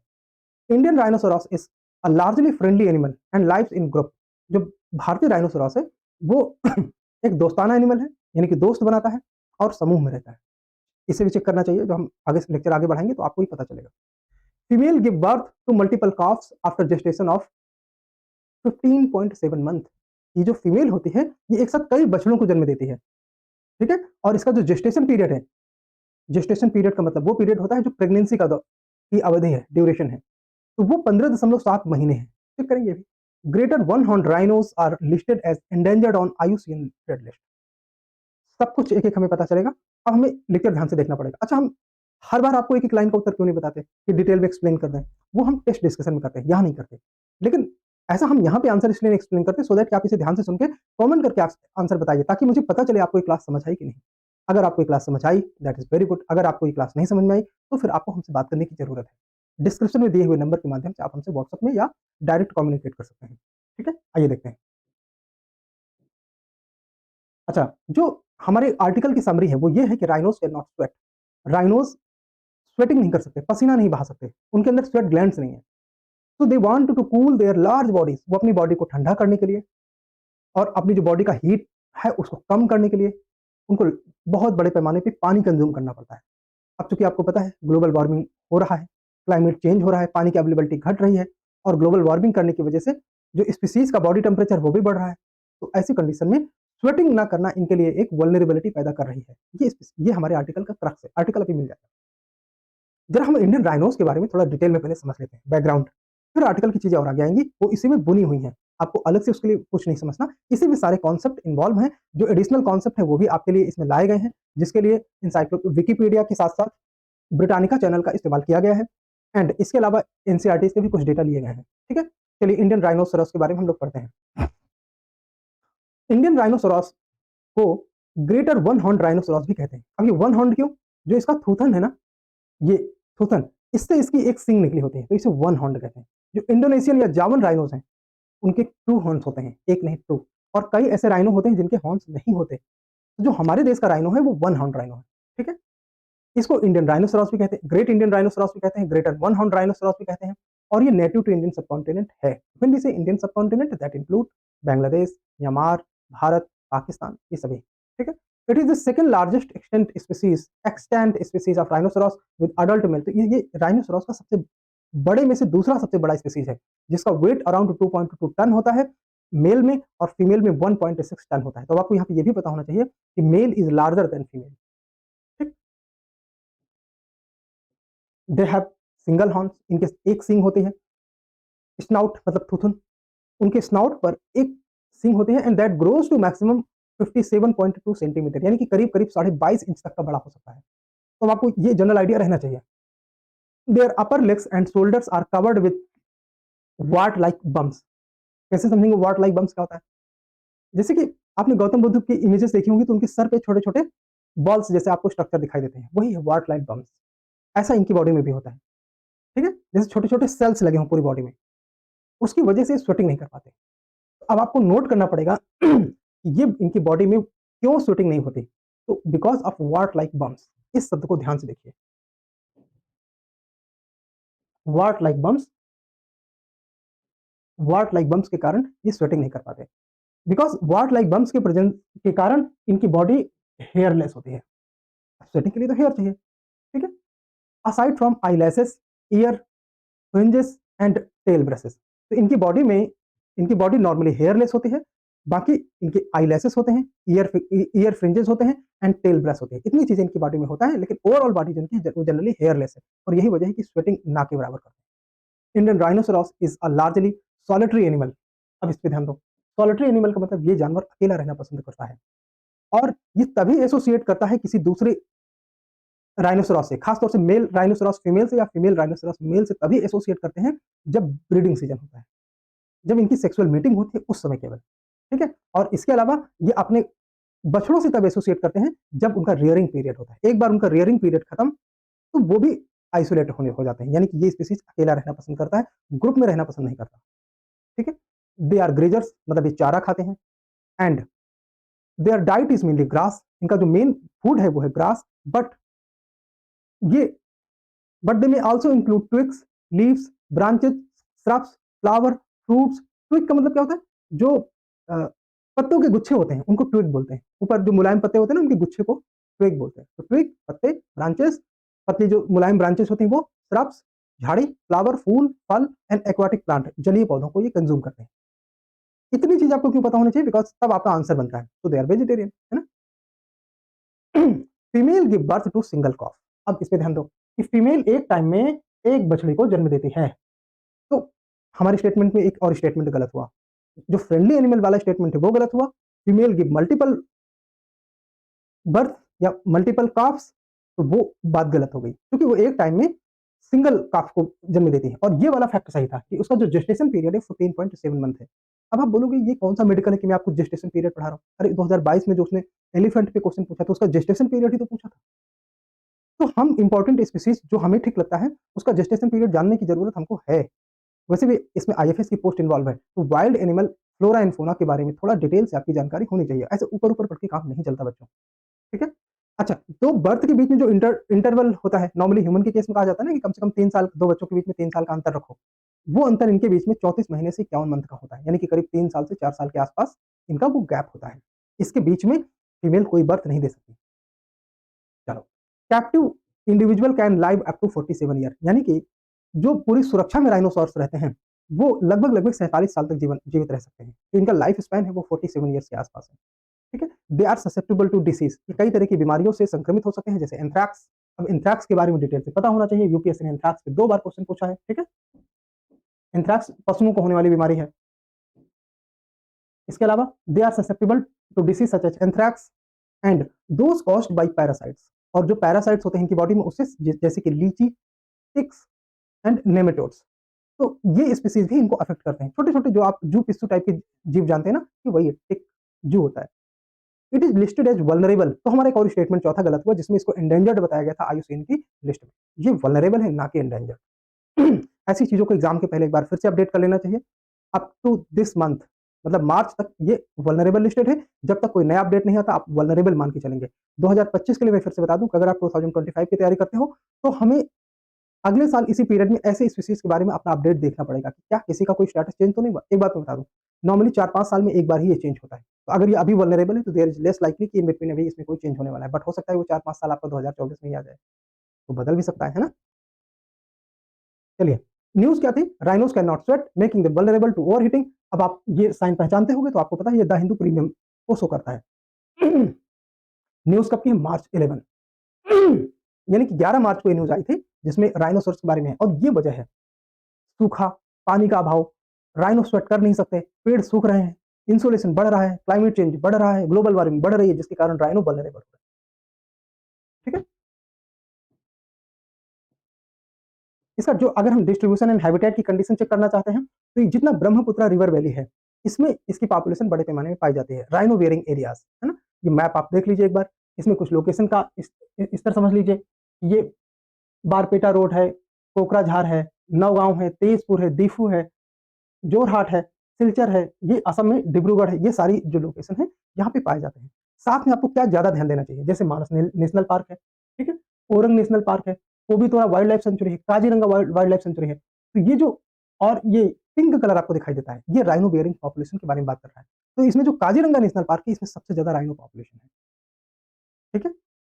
[SPEAKER 1] Indian rhinoceros is a largely friendly animal and lives in group. जो भारतीय राइनोसेरस है वो एक दोस्ताना एनिमल है, यानी कि दोस्त बनाता है और समूह में रहता है। इसे भी चेक करना चाहिए, जो हम आगे लेक्चर आगे बढ़ाएंगे तो आपको ही पता चलेगा। Female give birth to multiple calves after gestation of 15.7 month. ये जो फीमेल होती है ये एक साथ कई बछड़ों को जन्म देती है। ठीक है, और इसका जो जेस्टेशन पीरियड है, जेस्टेशन पीरियड का मतलब वो पीरियड होता है जो प्रेगनेंसी का की अवधि है, ड्यूरेशन है, तो वो 15.7 महीने है। चेक करेंगे अभी। Greater one horn rhinos are listed as endangered on IUCN red list. सब कुछ एक एक हमें पता चलेगा। अब हमें लेक्चर ध्यान से देखना पड़ेगा। अच्छा, हम हर बार आपको एक एक लाइन का उत्तर क्यों नहीं बताते कि डिटेल में एक्सप्लेन कर दें? वो हम टेस्ट डिस्कशन में करते हैं, यहाँ नहीं करते। लेकिन ऐसा हम यहाँ पे आंसर इसलिए एक्सप्लेन करते सो दैट कि आप इसे ध्यान से सुन के कमेंट करके आंसर बताइए, ताकि मुझे पता चले आपको ये क्लास समझ आई कि नहीं। अगर आपको ये क्लास समझ आई दैट इज वेरी गुड, अगर आपको ये क्लास नहीं समझ में आई तो फिर आपको हमसे बात करने की जरूरत है। डिस्क्रिप्शन में दिए हुए नंबर के माध्यम से आप हमसे व्हाट्सएप में या डायरेक्ट कम्युनिकेट कर सकते हैं। ठीक है, आइए देखते हैं। अच्छा, जो हमारे आर्टिकल की समरी है वो ये है कि rhinos can not sweat. Rhinos sweating नहीं कर सकते, पसीना नहीं बहा सकते, उनके अंदर स्वेट ग्लैंड्स नहीं है। तो they want to cool their large bodies, वो अपनी बॉडी को ठंडा करने के लिए और अपनी जो बॉडी का हीट है उसको कम करने के लिए उनको बहुत बड़े पैमाने पे पानी कंज्यूम करना पड़ता है। अब चूंकि आपको पता है ग्लोबल वार्मिंग हो रहा है, क्लाइमेट चेंज हो रहा है, पानी की अवेलेबिलिटी घट रही है, और ग्लोबल वार्मिंग करने की वजह से जो स्पीसीज का बॉडी टेम्परेचर वो भी बढ़ रहा है। तो ऐसी कंडीशन में स्वेटिंग ना करना इनके लिए एक वल्नरेबिलिटी पैदा कर रही है। ये हमारे आर्टिकल का क्रक्स है, आर्टिकल अभी मिल जाएगा। जरा हम इंडियन राइनोस के बारे में थोड़ा डिटेल में पहले समझ लेते हैं, बैकग्राउंड, फिर आर्टिकल की चीजें और आगे आएंगी, वो इसी में बुनी हुई हैं। आपको अलग से उसके लिए कुछ नहीं समझना, इसी में सारे कॉन्सेप्ट इन्वॉल्व हैं। जो एडिशनल कॉन्सेप्ट है वो भी आपके लिए इसमें लाए गए हैं, जिसके लिए विकीपीडिया के साथ साथ ब्रिटानिका चैनल का इस्तेमाल किया गया है, एंड इसके अलावा एनसीईआरटी के भी कुछ डेटा लिए गए हैं। ठीक है, चलिए इंडियन राइनोसोरस के बारे में हम लोग पढ़ते हैं। इंडियन राइनोसोरस को ग्रेटर वन हॉर्न राइनोसोरस भी कहते हैं। अब ये वन हॉर्न क्यों? जो इसका थूथन है ना, ये थूथन, इससे इसकी एक सींग निकली होती है, तो इसे वन हॉर्न कहते हैं। जो इंडोनेशियन या जावन राइनोस हैं उनके टू हॉर्न्स होते हैं, एक नहीं टू, और कई ऐसे राइनो होते हैं जिनके हॉर्न्स नहीं होते। तो जो हमारे देश का राइनो है वो वन हॉर्न राइनो है। ठीक है, इसको इंडियन राइनोसोरस भी कहते हैं, ग्रेट इंडियन राइनोसोरस भी कहते हैं, ग्रेटर वन हॉर्न राइनोसोरस भी कहते हैं, और ये नेटिव टू इंडियन सबकॉन्टिनेंट है। व्हेन वी से Indian subcontinent that include Bangladesh, Myanmar, Bharat, Pakistan, ये सभी। ठीक है, it is the second largest extent species of rhinoceros with adult mail. तो ये राइनोसोरस का सबसे बड़े में से दूसरा सबसे बड़ा स्पीसीज है, जिसका वेट अराउंड 2.2 टन होता है मेल में, और फीमेल में 1.6 टन होता है। तो आपको यहाँ पे ये भी पता होना चाहिए कि male is larger than female. ठीक, दे हैव सिंगल हॉर्न्स, इनके एक सींग होते हैं। स्नाउट मतलब थुथुन, उनके स्नाउट पर एक सींग होते हैं, and that grows to maximum 57.2 centimetre, यानी कि करीब करीब 22.5 इंच तक का बड़ा हो सकता है। तो आपको ये जनरल आइडिया रहना चाहिए। Their upper legs and shoulders are covered with wart like bumps. कैसे समझेंगे वाट लाइक बम्स क्या होता है? जैसे कि आपने गौतम बुद्ध की इमेजेस देखी होंगी तो उनके सर पे छोटे छोटे बॉल्स जैसे आपको स्ट्रक्चर दिखाई देते हैं, वही है वाट लाइक बम्स। ऐसा इनकी बॉडी में भी होता है। ठीक है, जैसे छोटे छोटे सेल्स लगे हों पूरी बॉडी में, उसकी वजह से स्वेटिंग नहीं कर पाते। अब आपको नोट करना पड़ेगा कि ये इनकी बॉडी में क्यों स्वेटिंग नहीं होती। तो because of wart like bumps, इस शब्द को ध्यान से देखिए, wart like bumps wart like bumps के कारण ये स्वेटिंग नहीं कर पाते, बिकॉज वार्ट लाइक बम्स के प्रेजेंस के कारण इनकी बॉडी हेयरलेस होती है। स्वेटिंग के लिए तो हेयर चाहिए, ठीक है। Aside from eyelashes, ear fringes and tail brushes, तो इनकी बॉडी नॉर्मली हेयरलेस होती है, बाकी इनके आई लैसेस होते हैं, ईयर फ्रिंजेस होते हैं एंड टेल ब्रश होते हैं। इतनी चीजें इनकी बॉडी में होता है, लेकिन ओवरऑल बॉडी जो इनकी वो जनरली हेयरलेस है, और यही वजह है कि स्वेटिंग ना के बराबर करते हैं। Indian rhinoceros is a largely solitary animal. अब इस पे ध्यान दो, सॉलिटरी एनिमल का मतलब ये जानवर अकेला रहना पसंद करता है, और ये तभी एसोसिएट करता है किसी दूसरे राइनोसेरॉस से, खासतौर से मेल राइनोसेरॉस फीमेल से या फीमेल राइनोसेरॉस मेल से तभी एसोसिएट करते हैं जब ब्रीडिंग सीजन होता है, जब इनकी सेक्सुअल मीटिंग होती है उस समय केवल, ठीक है। और इसके अलावा ये अपने बछड़ों से तब एसोसिएट करते हैं जब उनका रियरिंग पीरियड होता है। एक बार उनका रियरिंग पीरियड खत्म तो वो भी आइसोलेट होने हो जाते हैं, यानी कि ये स्पीसीज अकेला रहना पसंद करता है, ग्रुप में रहना पसंद नहीं करता, ठीक है। दे आर ग्रेजर्स, मतलब ये चारा खाते हैं, and their diet is mainly grass. इनका जो मेन फूड है वो है ग्रास, बट ये but they may also include twigs, leaves, branches, shrubs, flower, fruits. Twig का मतलब क्या होता है, जो पत्तों के गुच्छे होते हैं उनको ट्विग बोलते हैं, ऊपर जो मुलायम पत्ते होते हैं ना उनके गुच्छे को ट्विग बोलते हैं। तो ट्विग पत्ते, ब्रांचेस पतली जो मुलायम ब्रांचेस होती हैं वो, श्रब्स झाड़ी, फ्लावर फूल, फल एंड एक्वाटिक प्लांट जलीय पौधों को ये कंज्यूम करते हैं। इतनी चीज आपको क्यों पता होनी चाहिए, बिकॉज तब आपका आंसर बनता है, तो दे आर वेजिटेरियन, है ना। Female give birth to single calf. अब इस पे ध्यान दो कि फीमेल एक टाइम में एक बछड़ी को जन्म देती है। तो हमारी स्टेटमेंट में एक और स्टेटमेंट गलत हुआ, जो फ्रेंडली एनिमल वाला स्टेटमेंट है वो गलत हुआ। फीमेल गिव मल्टीपल बर्थ या मल्टीपल काफ्स, तो वो बात गलत हो गई, क्योंकि वो एक टाइम में सिंगल काफ को जन्म देती है। और ये वाला फैक्ट सही था कि उसका जो जेस्टेशन पीरियड है 14.7 मंथ है। अब आप बोलोगे ये कौन सा मेडिकल है कि मैं आपको जेस्टेशन पीरियड पढ़ा रहा हूँ। अरे 2022 में जो उसने एलिफेंट पे क्वेश्चन पूछा था उसका जेस्टेशन पीरियड ही तो पूछा था। तो हम इंपॉर्टेंट स्पीसीज जो हमें ठीक लगता है उसका जेस्टेशन पीरियड जानने की जरूरत हमको है। वैसे भी इसमें आईएफएस की पोस्ट इन्वॉल्व है, तो wild animal flora and fauna के बारे में थोड़ा डिटेल से आपकी जानकारी होनी चाहिए, ऐसे ऊपर ऊपर पढ़ के काम नहीं चलता बच्चों, ठीक है। अच्छा, तो बर्थ के बीच में जो इंटरवल होता है, नॉर्मली ह्यूमन के केस में कहा जाता है ना कि कम से कम 3 साल, दो बच्चों के बीच में 3 साल का अंतर रखो। वो अंतर इनके बीच में 34 महीने से 51 मंथ का होता है, यानी कि करीब 3 साल से 4 साल के आसपास इनका वो गैप होता है। इसके बीच में फीमेल कोई बर्थ नहीं दे सकती। चलो, captive individual can live up to 47 year, यानी कि जो पूरी सुरक्षा में राइनोसॉर्स रहते हैं वो लगभग 47 साल तक जीवित रह सकते हैं। तो इनका लाइफ स्पैन है वो 47 ईयर्स के आसपास है, ठीक है। They are susceptible to disease, ये कई तरह की बीमारियों से संक्रमित हो सकते हैं, जैसे एंथ्रैक्स। अब एंथ्रैक्स के बारे में डिटेल से पता होना चाहिए, यूपीएससी ने एंथ्रैक्स पे 2 बार क्वेश्चन पूछा है, ठीक है। एंथ्रैक्स पशुओं को होने वाली बीमारी है। इसके अलावा they are susceptible to disease such as anthrax and those caused by parasites, और जो पैरासाइट्स होते हैं इनकी बॉडी में उससे, जैसे कि लीची, टिक्स एंड नेमेटोड्स। तो ये स्पीसीज भी इनको अफेक्ट करते हैं। छोटे छोटे जो आप जू पिस्सू टाइप के जीव जानते हैं ना, कि वही टिक जू होता है। It is listed as vulnerable, तो हमारा एक और स्टेटमेंट चौथा गलत हुआ जिसमें इसको एंडेंजर्ड बताया गया था आईयूसीएन की लिस्ट में। ये वल्नरेबल है ना कि एंडेंजर्ड। ऐसी चीजों को एग्जाम के पहले एक बार फिर से अपडेट कर लेना चाहिए। अप टू दिस मंथ, मतलब मार्च तक ये वल्नरेबल लिस्टेड है। जब तक कोई नया अपडेट नहीं आता आप वल्नरेबल मान के चलेंगे। 2025 के लिए मैं फिर से बता दूं कि अगर आप 2025 की तैयारी करते हो तो हमें अगले साल इसी पीरियड में ऐसे स्पीसीज के बारे में अपना अपडेट देखना पड़ेगा कि क्या किसी का कोई स्टेटस चेंज तो नहीं हुआ। एक बात मैं बता दूं, नॉर्मली 4-5 साल में एक बार ही ये चेंज होता है। तो अगर ये अभी वल्नरेबल है तो देयर इज लेस लाइकली कि इन बिटवीन अभी इसमें कोई चेंज होने वाला है, बट हो सकता है वो 4-5 साल आपका 2024 में ही आ जाए, तो बदल भी सकता है ना। चलिए, न्यूज क्या थी, rhinos can not sweat making them vulnerable to overheating. अब आप ये साइन पहचानते होंगे तो आपको पता है ये द हिंदू प्रीमियम को शो करता है। न्यूज कब की है, March 11। यानी कि 11 मार्च को ये न्यूज आई थी जिसमें राइनोसोरस के बारे में है, और ये वजह है सूखा, पानी का अभाव, राइनो स्वेट कर नहीं सकते, पेड़ सूख रहे हैं, इंसोलेशन बढ़ रहा है, क्लाइमेट चेंज बढ़ रहा है, ग्लोबल वार्मिंग बढ़ रही है, जिसके कारण राइनो वल्नरेबल हो रहा है, ठीक है। इसका जो अगर हम डिस्ट्रीब्यूशन एंड हैबिटेट की कंडीशन चेक करना चाहते हैं तो ये जितना ब्रह्मपुत्र रिवर वैली है इसमें इसकी पॉपुलेशन बड़े पैमाने में पाई जाती है, राइनो वेयरिंग एरियाज, है ना। ये मैप आप देख लीजिए एक बार, इसमें कुछ लोकेशन का इस तरह समझ लीजिए। ये बारपेटा रोड है, कोकराझार है, नौगांव है, तेजपुर है, दीफू है, जोरहाट है, सिलचर है, ये असम में डिब्रूगढ़ है, ये सारी जो लोकेशन है यहाँ पे पाए जाते हैं। साथ में आपको क्या ज्यादा ध्यान देना चाहिए, जैसे मानस नेशनल पार्क है, ठीक है, ओरंग नेशनल पार्क है, कोबीतोरा वाइल्ड लाइफ सेंचुरी है, काजीरंगा वाइल्ड लाइफ सेंचुरी है। तो ये जो, और ये पिंक कलर आपको दिखाई देता है, ये राइनो बियरिंग पॉपुलेशन के बारे में बात कर रहा है। तो इसमें जो काजीरंगा नेशनल पार्क है, इसमें सबसे ज्यादा राइनो पॉपुलेशन है। ठीक है,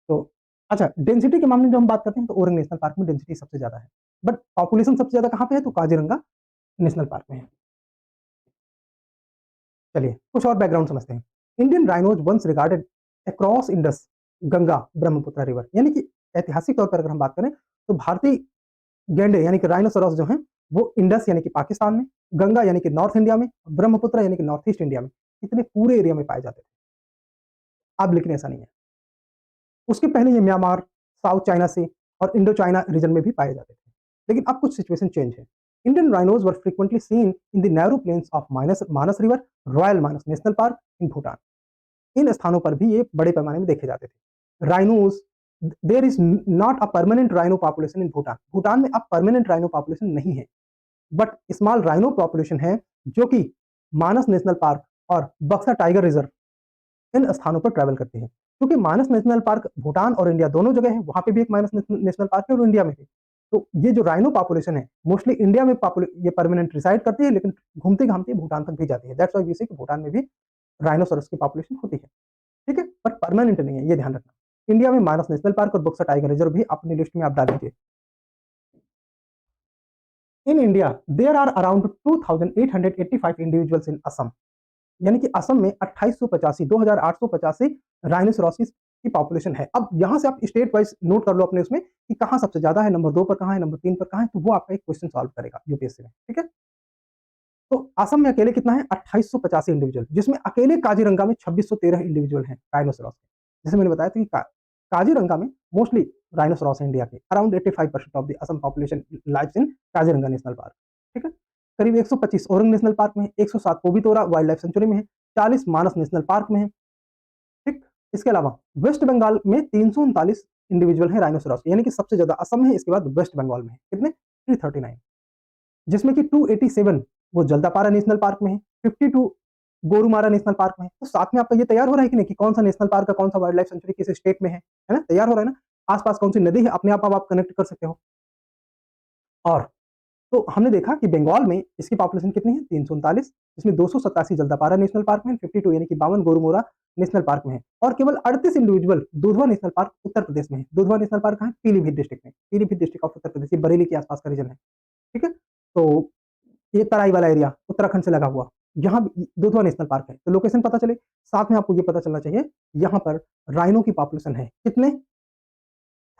[SPEAKER 1] तो अच्छा, डेंसिटी के मामले में जब हम बात करते हैं तो ओरंग नेशनल पार्क में डेंसिटी सबसे ज्यादा है, बट पॉपुलेशन सबसे ज्यादा कहाँ पे है, तो काजीरंगा नेशनल पार्क में है। चलिए कुछ और बैकग्राउंड समझते हैं। Indian rhinos once regarded across Indus Ganga Brahmaputra river, यानी कि ऐतिहासिक तौर पर अगर हम बात करें तो भारतीय गैंडे यानी कि राइनोसोरस जो हैं वो इंडस यानी कि पाकिस्तान में, गंगा यानी कि नॉर्थ इंडिया में, ब्रह्मपुत्र यानी कि नॉर्थ ईस्ट इंडिया में, इतने पूरे एरिया में पाए जाते थे। अब लेकिन ऐसा नहीं है, उसके पहले ये म्यांमार, साउथ चाइना सी और इंडो चाइना रीजन में भी पाए जाते थे। लेकिन अब कुछ सिचुएशन चेंज है। Indian rhinos were frequently seen in the narrow plains of Manas river, royal Manas national park in Bhutan. इन स्थानों पर भी ये बड़े पैमाने में देखे जाते थे। Rhinos, there is not a permanent rhino population in Bhutan. Bhutan में अब परमानेंट राइनो पॉपुलेशन नहीं है, बट स्मॉल राइनो पॉपुलेशन है जो कि मानस नेशनल पार्क और बक्सा टाइगर रिजर्व इन स्थानों पर ट्रैवल करती है। क्योंकि मानस नेशनल पार्क भूटान और इंडिया दोनों जगह है, वहां पे भी एक मानस नेशनल पार्क है और इंडिया में भी। तो ये जो राइनो पॉपुलेशन है मोस्टली इंडिया में ये परमानेंट रिसाइड करती है, लेकिन घूमते घामते भूटान तक भी जाती है। दैट्स व्हाई वी से भूटान में भी राइनोसोरस की पॉपुलेशन होती है। ठीक है, बट परमानेंट नहीं है, ये ध्यान रखना। इंडिया में मानस नेशनल पार्क और बक्सा टाइगर रिजर्व भी अपनी लिस्ट में आप डाल दीजिए। In India there are around 2885 individuals in Assam, यानी कि असम में 2885 राइनोसोरसिस की पॉपुलेशन है। अब यहां से आप स्टेट वाइज नोट कर लो अपने उसमें कि कहां सबसे ज्यादा है, नंबर 2 पर कहां है, नंबर 3 पर कहां है, तो वो आपका एक क्वेश्चन सॉल्व करेगा यूपीएससी में। ठीक है, तो असम में अकेले कितना है, 2885 इंडिविजुअल, जिसमें अकेले काजीरंगा में 2613 इंडिविजुअल हैं राइनोसोरस के। जैसे मैंने बताया था कि काजीरंगा में मोस्टली राइनोसोरस है इंडिया के। Around 85% of the Assam population lives in Kaziranga national park. ठीक है, करीब 125 औरंग नेशनल पार्क में है, 107 पोबितोरा वाइल्ड लाइफ सेंचुरी में है, 40 मानस नेशनल पार्क में है। ठीक, इसके अलावा वेस्ट बंगाल में 339 इंडिविजुअल है राइनोसोरस, यानी कि सबसे ज्यादा असम में है, इसके बाद वेस्ट बंगाल में है। कितने, 339, जिसमें कि 287 वो जल्दापारा नेशनल पार्क में है, 52 गोरुमारा नेशनल पार्क में है। तो साथ में आपका ये तैयार हो रहा है कि नहीं कि कौन सा नेशनल पार्क का कौन सा वाइल्ड लाइफ सेंचुरी किस स्टेट में है ना, तैयार हो रहा है ना। आसपास कौन सी नदी है, अपने आप कनेक्ट कर सकते हो। और तो हमने देखा कि बंगाल में इसकी पॉपुलेशन कितनी है, 339, इसमें 287 जल्दापारा नेशनल पार्क में, 52 यानी कि 52 गोरुमारा नेशनल पार्क में है, और केवल 38 individual Dudhwa national park Uttar Pradesh में है। दुधवा नेशनल पार्क कहाँ है, पीलीभीत डिस्ट्रिक्ट में, पीलीभीत डिस्ट्रिक्ट ऑफ उत्तर प्रदेश, बरेली के आसपास का रीजन है। ठीक है, तो ये तराई वाला एरिया उत्तराखंड से लगा हुआ, यहाँ दुधवा नेशनल पार्क है। तो लोकेशन पता चले, साथ में आपको ये पता चलना चाहिए यहाँ पर राइनो की पॉपुलेशन है कितने,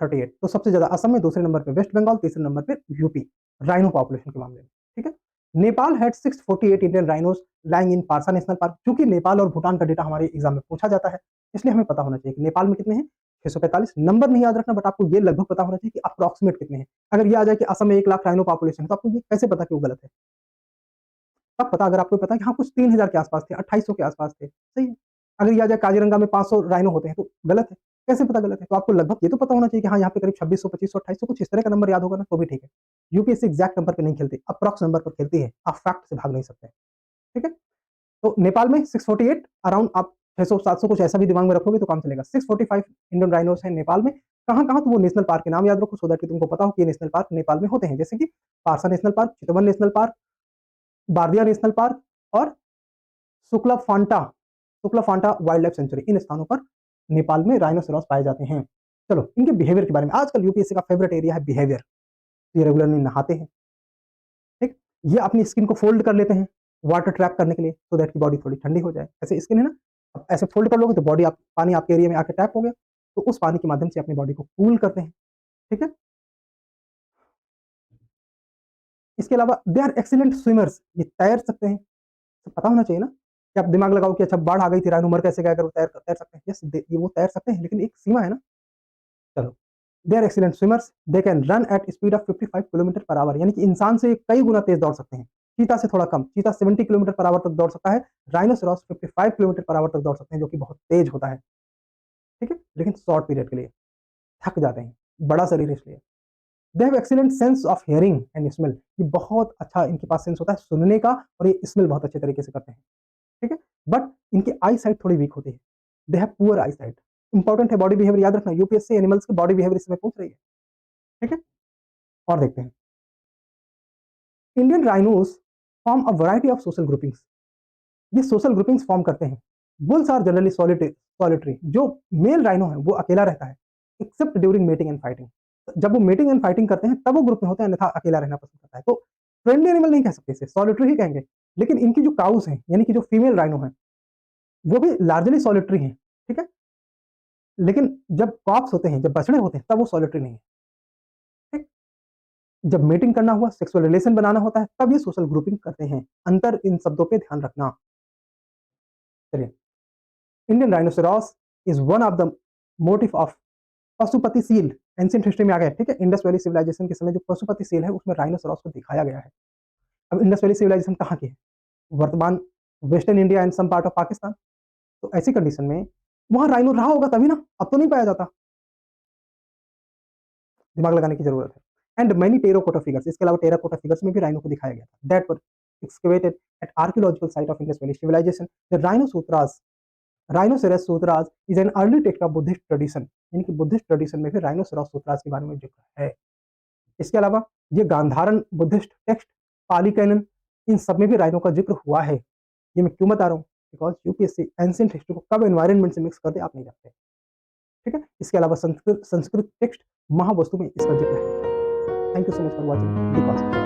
[SPEAKER 1] 38। तो सबसे ज्यादा असम में, दूसरे नंबर पे वेस्ट बंगाल, तीसरे नंबर पे यूपी राइनो पॉपुलेशन के मामले में। ठीक है, Nepal had 648 Indian rhinos lying in Parsa national park. क्योंकि नेपाल और भूटान का डेटा हमारे एग्जाम में पूछा जाता है, इसलिए हमें पता होना चाहिए कि नेपाल में कितने हैं, 645। नंबर नहीं याद रखना, बट आपको ये लगभग पता होना चाहिए कि अप्रोक्सीमेट कितने हैं। अगर ये आ जाए कि असम में 1 लाख राइनो पॉपुलेशन है, तो आपको ये कैसे पता कि वो गलत है। तब पता, अगर आपको पता है कि हाँ कुछ 3000 के आसपास थे, 2800 के आसपास थे, सही है। अगर ये आ जाए काजीरंगा में 500 राइनो होते हैं, तो गलत है। कैसे पता गलत है, तो आपको लगभग ये तो पता होना चाहिए कि हाँ यहाँ पे करीब 2600, 2500, 2800 कुछ इस तरह का नंबर याद होगा ना, तो भी ठीक है। यूपीएससी एग्जैक्ट नंबर पे नहीं खेलती, अप्रॉक्स नंबर पर खेलती है, आप फैक्ट से भाग नहीं सकते। ठीक है, तो नेपाल में 648 अराउंड, आप 600 700 कुछ ऐसा भी दिमाग में रखोगे तो काम चलेगा। 645 इंडियन राइनोस है नेपाल में। कहाँ कहाँ, तो वो नेशनल पार्क के नाम याद रखो, सो दैट कि तुमको पता हो कि ये नेशनल पार्क नेपाल में होते हैं, जैसे कि पारसा नेशनल पार्क, चितवन नेशनल पार्क, बारदिया नेशनल पार्क और Shukla Phanta, Shukla Phanta wild life sanctuary. इन स्थानों पर नेपाल में राइनोसेरॉस पाए जाते हैं। चलो इनके बिहेवियर के बारे में, आजकल यूपीएससी का फेवरेट एरिया है बिहेवियर। ये रेगुलरली नहाते हैं, ठीक, ये अपनी स्किन को फोल्ड कर लेते हैं वाटर ट्रैप करने के लिए, सो दैट की बॉडी थोड़ी ठंडी हो जाए। ऐसे स्किन है ना, अब ऐसे फोल्ड कर लोगे तो बॉडी, आप पानी आपके एरिया में आके टैप हो गया, तो उस पानी के माध्यम से अपनी बॉडी को कूल करते हैं। ठीक है, इसके अलावा दे आर एक्सीलेंट स्विमर्स, ये तैर सकते हैं। तो पता होना चाहिए ना कि आप दिमाग लगाओ कि अच्छा बाढ़ आ गई थी, रानू मर कैसे गया, अगर वो तैर तैर सकते हैं, यस ये वो तैर सकते हैं, लेकिन एक सीमा है ना। चलो, they are excellent swimmers, they can run at speed of 55 kilometre per hour, यानी कि इंसान से कई गुना तेज दौड़ सकते हैं। चीता से थोड़ा कम, चीता 70 किलोमीटर पर आवर तक दौड़ सकता है, राइनोसेरॉस 55 किलोमीटर पर आवर तक दौड़ सकते हैं, जो कि बहुत तेज होता है। ठीक है, लेकिन शॉर्ट पीरियड के लिए थक जाते हैं, बड़ा शरीर इसलिए। They have excellent sense of hearing and smell, ये बहुत अच्छा इनके पास सेंस होता है सुनने का, और ये स्मेल बहुत अच्छे तरीके से करते हैं। ठीक है, बट इनकी आई साइट थोड़ी वीक होती है, they have poor eyesight. Important है बॉडी बिहेवियर, याद रखना, यूपीएससी एनिमल्स की बॉडी बिहेवियर इसमें पूछ रही है। ठीक है, और देखते हैं Indian rhinos form a variety of social groupings. ये सोशल ग्रुपिंग्स फॉर्म करते हैं। Bulls are generally solitary. जो मेल राइनो है वो अकेला रहता है, except during meeting and fighting. जब वो मीटिंग एंड फाइटिंग करते हैं तब वो ग्रुप में होते हैं, अन्यथा अकेला रहना पसंद करता है। तो फ्रेंडली एनिमल नहीं कह सकते इसे, सॉलिटरी ही कहेंगे। लेकिन इनकी जो काउस हैं, यानी कि जो फीमेल राइनो है, वो भी लार्जली सॉलिटरी हैं, ठीक है। लेकिन जब कॉप्स होते हैं, जब बछड़े होते हैं, तब वो सॉलिटरी नहीं है, ठीक। जब मीटिंग करना हुआ, सेक्सुअल रिलेशन बनाना होता है, तब ये सोशल ग्रुपिंग करते हैं। अंतर इन शब्दों पे ध्यान रखना। चलिए, Indian rhinoceros is one of the motive of Pashupati seal. Ancient history में आ गया, ठीक है। इंडस वैली सिविलाइजेशन के समय जो पशुपति सील है उसमें राइनोसेरॉस को दिखाया गया है। अब इंडस वैली सिविलाइजेशन कहाँ की है? वर्तमान western India and some part of Pakistan. तो ऐसी कंडीशन में वहां राइनो रहा होगा तभी ना, अब तो नहीं पाया जाता। दिमाग लगाने की जरूरत है। एंड मेनी टेराकोटा फिगर्स, इसके अलावा टेराकोटा फिगर्स में भी राइनो को दिखाया गया था। That were excavated at archaeological site of Indus valley civilization. The rhino sutras, rhinoceros sutras is an early text of Buddhist tradition. यानी कि बुद्धिस्ट ट्रेडिशन में भी राइनोसेरस सूत्रास के बारे में जिक्र है। इसके अलावा ये गांधारन बुद्धिस्ट टेक्स्ट, पाली कैनन, इन सब में भी राइनो का जिक्र हुआ है। ये मैं क्यों बता रहा हूँ? बिकॉज यूपीएससी एंशिएंट हिस्ट्री को कब एनवायरनमेंट से मिक्स कर दे आप नहीं जानते, ठीक है। इसके अलावा संस्कृत टेक्स्ट महावस्तु में इसका जिक्र है। Thank you so much for watching the concept.